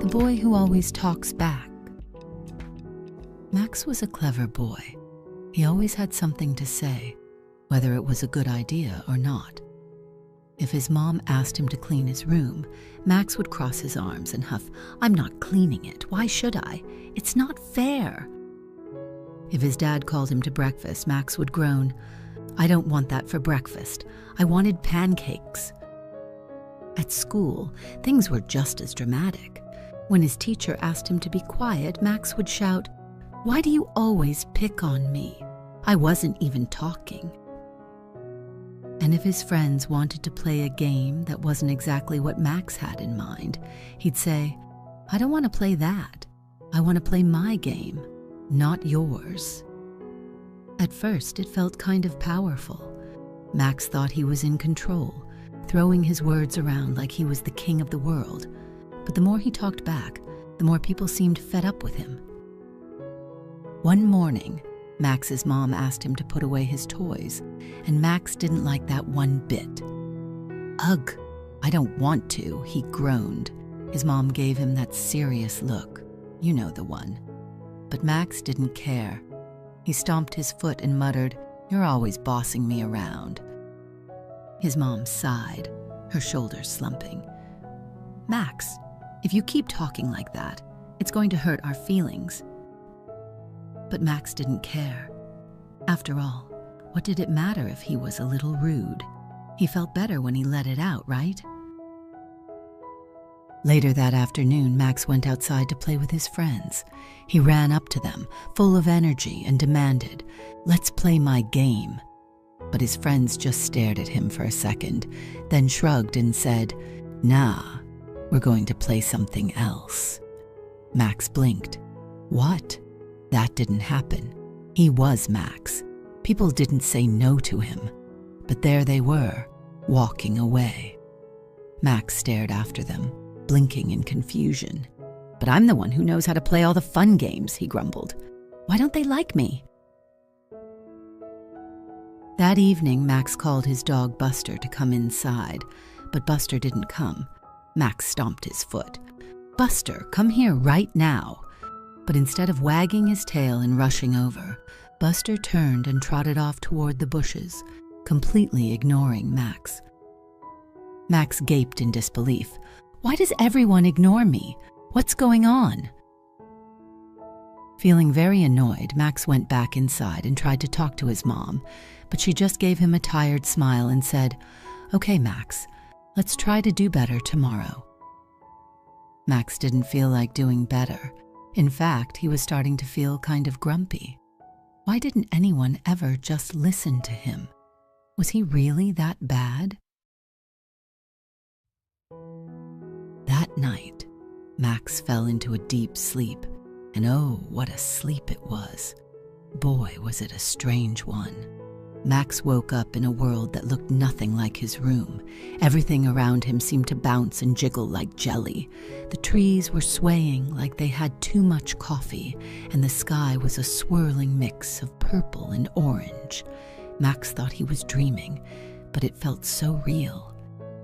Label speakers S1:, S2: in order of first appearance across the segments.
S1: The boy who always talks back. Max was a clever boy. He always had something to say, whether it was a good idea or not. If his mom asked him to clean his room, Max would cross his arms and huff, "I'm not cleaning it. Why should I? It's not fair." If his dad called him to breakfast, Max would groan, "I don't want that for breakfast. I wanted pancakes." At school, things were just as dramatic. When his teacher asked him to be quiet, Max would shout, "Why do you always pick on me? I wasn't even talking." And if his friends wanted to play a game that wasn't exactly what Max had in mind, he'd say, "I don't want to play that. I want to play my game, not yours." At first, it felt kind of powerful. Max thought he was in control, throwing his words around like he was the king of the world. But the more he talked back, the more people seemed fed up with him. One morning, Max's mom asked him to put away his toys, and Max didn't like that one bit. "Ugh, I don't want to," he groaned. His mom gave him that serious look. You know the one. But Max didn't care. He stomped his foot and muttered, "You're always bossing me around." His mom sighed, her shoulders slumping. "Max, if you keep talking like that, it's going to hurt our feelings." But Max didn't care. After all, what did it matter if he was a little rude? He felt better when he let it out, right? Later that afternoon, Max went outside to play with his friends. He ran up to them, full of energy, and demanded, "Let's play my game." But his friends just stared at him for a second, then shrugged and said, "Nah, we're going to play something else." Max blinked. What? That didn't happen. He was Max. People didn't say no to him. But there they were, walking away. Max stared after them, blinking in confusion. "But I'm the one who knows how to play all the fun games," he grumbled. "Why don't they like me?" That evening, Max called his dog Buster to come inside, but Buster didn't come. Max stomped his foot. "Buster, come here right now." But instead of wagging his tail and rushing over, Buster turned and trotted off toward the bushes, completely ignoring Max. Max gaped in disbelief. "Why does everyone ignore me? What's going on?" Feeling very annoyed, Max went back inside and tried to talk to his mom, but she just gave him a tired smile and said, "Okay, Max, let's try to do better tomorrow." Max didn't feel like doing better. In fact, he was starting to feel kind of grumpy. Why didn't anyone ever just listen to him? Was he really that bad? That night, Max fell into a deep sleep, and oh, what a sleep it was. Boy, was it a strange one. Max woke up in a world that looked nothing like his room. Everything around him seemed to bounce and jiggle like jelly. The trees were swaying like they had too much coffee, and the sky was a swirling mix of purple and orange. Max thought he was dreaming, but it felt so real.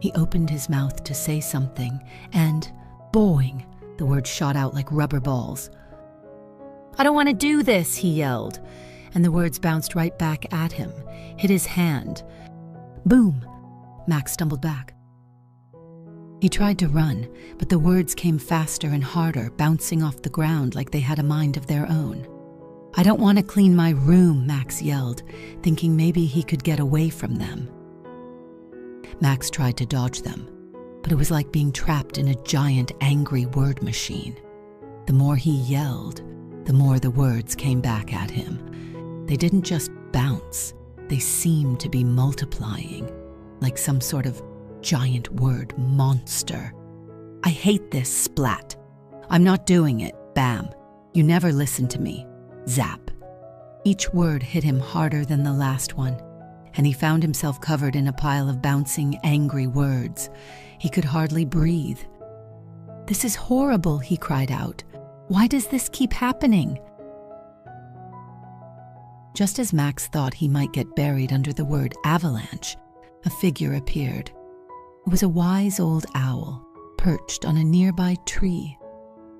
S1: He opened his mouth to say something, and boing, the words shot out like rubber balls. "I don't want to do this," he yelled. And the words bounced right back at him, hit his hand. Boom! Max stumbled back. He tried to run, but the words came faster and harder, bouncing off the ground like they had a mind of their own. "I don't want to clean my room," Max yelled, thinking maybe he could get away from them. Max tried to dodge them, but it was like being trapped in a giant angry word machine. The more he yelled, the more the words came back at him. They didn't just bounce, they seemed to be multiplying, like some sort of giant word monster. "I hate this," splat. "I'm not doing it," bam. "You never listen to me," zap. Each word hit him harder than the last one, and he found himself covered in a pile of bouncing, angry words. He could hardly breathe. "This is horrible," he cried out. "Why does this keep happening?" Just as Max thought he might get buried under the word avalanche, a figure appeared. It was a wise old owl, perched on a nearby tree.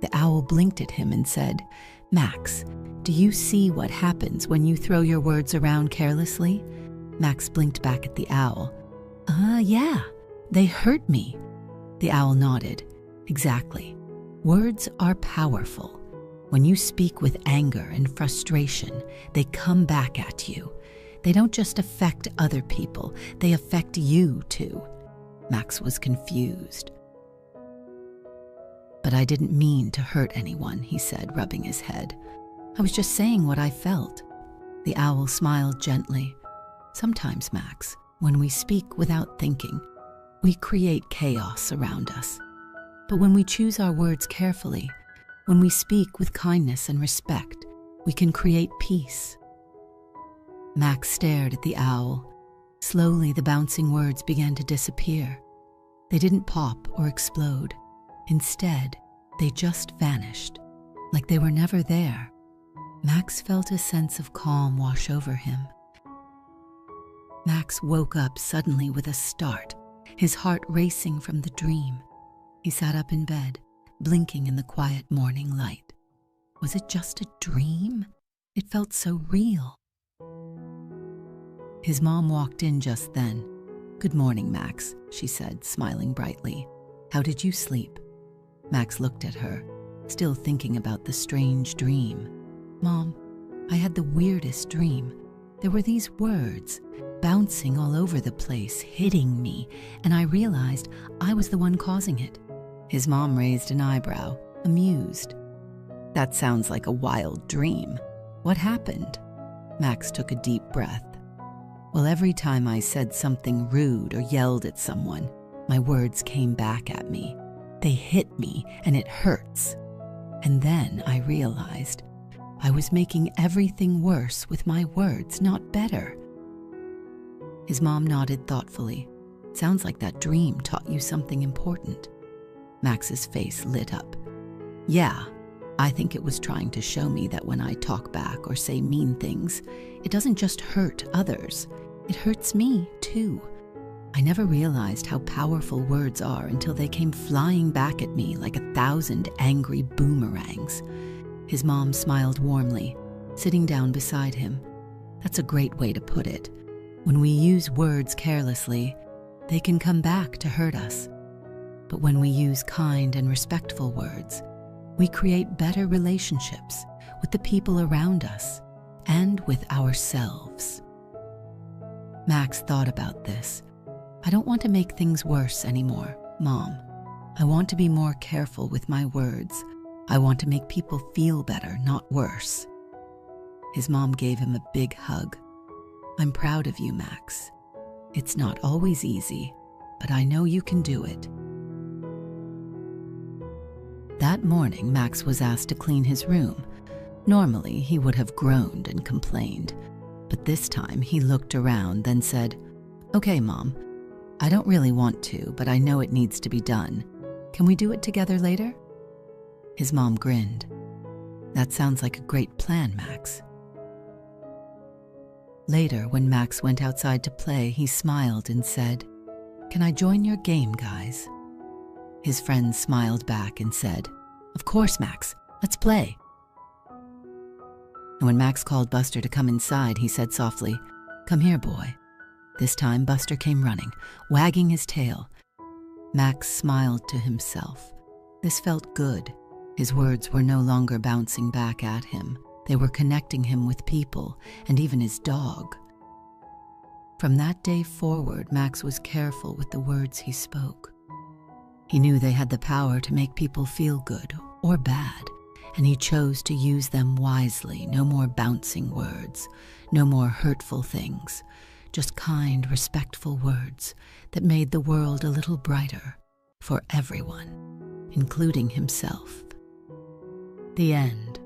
S1: The owl blinked at him and said, "Max, do you see what happens when you throw your words around carelessly?" Max blinked back at the owl. Yeah, they hurt me." The owl nodded. "Exactly. Words are powerful. When you speak with anger and frustration, they come back at you. They don't just affect other people, they affect you too." Max was confused. "But I didn't mean to hurt anyone," he said, rubbing his head. "I was just saying what I felt." The owl smiled gently. "Sometimes, Max, when we speak without thinking, we create chaos around us. But when we choose our words carefully, when we speak with kindness and respect, we can create peace." Max stared at the owl. Slowly, the bouncing words began to disappear. They didn't pop or explode. Instead, they just vanished, like they were never there. Max felt a sense of calm wash over him. Max woke up suddenly with a start, his heart racing from the dream. He sat up in bed, blinking in the quiet morning light. Was it just a dream? It felt so real. His mom walked in just then. "Good morning, Max," she said, smiling brightly. "How did you sleep?" Max looked at her, still thinking about the strange dream. "Mom, I had the weirdest dream. There were these words bouncing all over the place, hitting me, and I realized I was the one causing it." His mom raised an eyebrow, amused. "That sounds like a wild dream. What happened?" Max took a deep breath. "Well, every time I said something rude or yelled at someone, my words came back at me. They hit me, and it hurts. And then I realized I was making everything worse with my words, not better." His mom nodded thoughtfully. "Sounds like that dream taught you something important." Max's face lit up. "Yeah, I think it was trying to show me that when I talk back or say mean things, it doesn't just hurt others, it hurts me too. I never realized how powerful words are until they came flying back at me like 1,000 angry boomerangs." His mom smiled warmly, sitting down beside him. "That's a great way to put it. When we use words carelessly, they can come back to hurt us. But when we use kind and respectful words, we create better relationships with the people around us and with ourselves." Max thought about this. "I don't want to make things worse anymore, Mom. I want to be more careful with my words. I want to make people feel better, not worse." His mom gave him a big hug. "I'm proud of you, Max. It's not always easy, but I know you can do it." That morning, Max was asked to clean his room. Normally, he would have groaned and complained, but this time he looked around, then said, "Okay, Mom, I don't really want to, but I know it needs to be done. Can we do it together later?" His mom grinned. "That sounds like a great plan, Max." Later, when Max went outside to play, he smiled and said, "Can I join your game, guys?" His friends smiled back and said, "Of course, Max, let's play." And when Max called Buster to come inside, he said softly, "Come here, boy." This time, Buster came running, wagging his tail. Max smiled to himself. This felt good. His words were no longer bouncing back at him. They were connecting him with people and even his dog. From that day forward, Max was careful with the words he spoke. He knew they had the power to make people feel good or bad, and he chose to use them wisely. No more bouncing words, no more hurtful things, just kind, respectful words that made the world a little brighter for everyone, including himself. The end.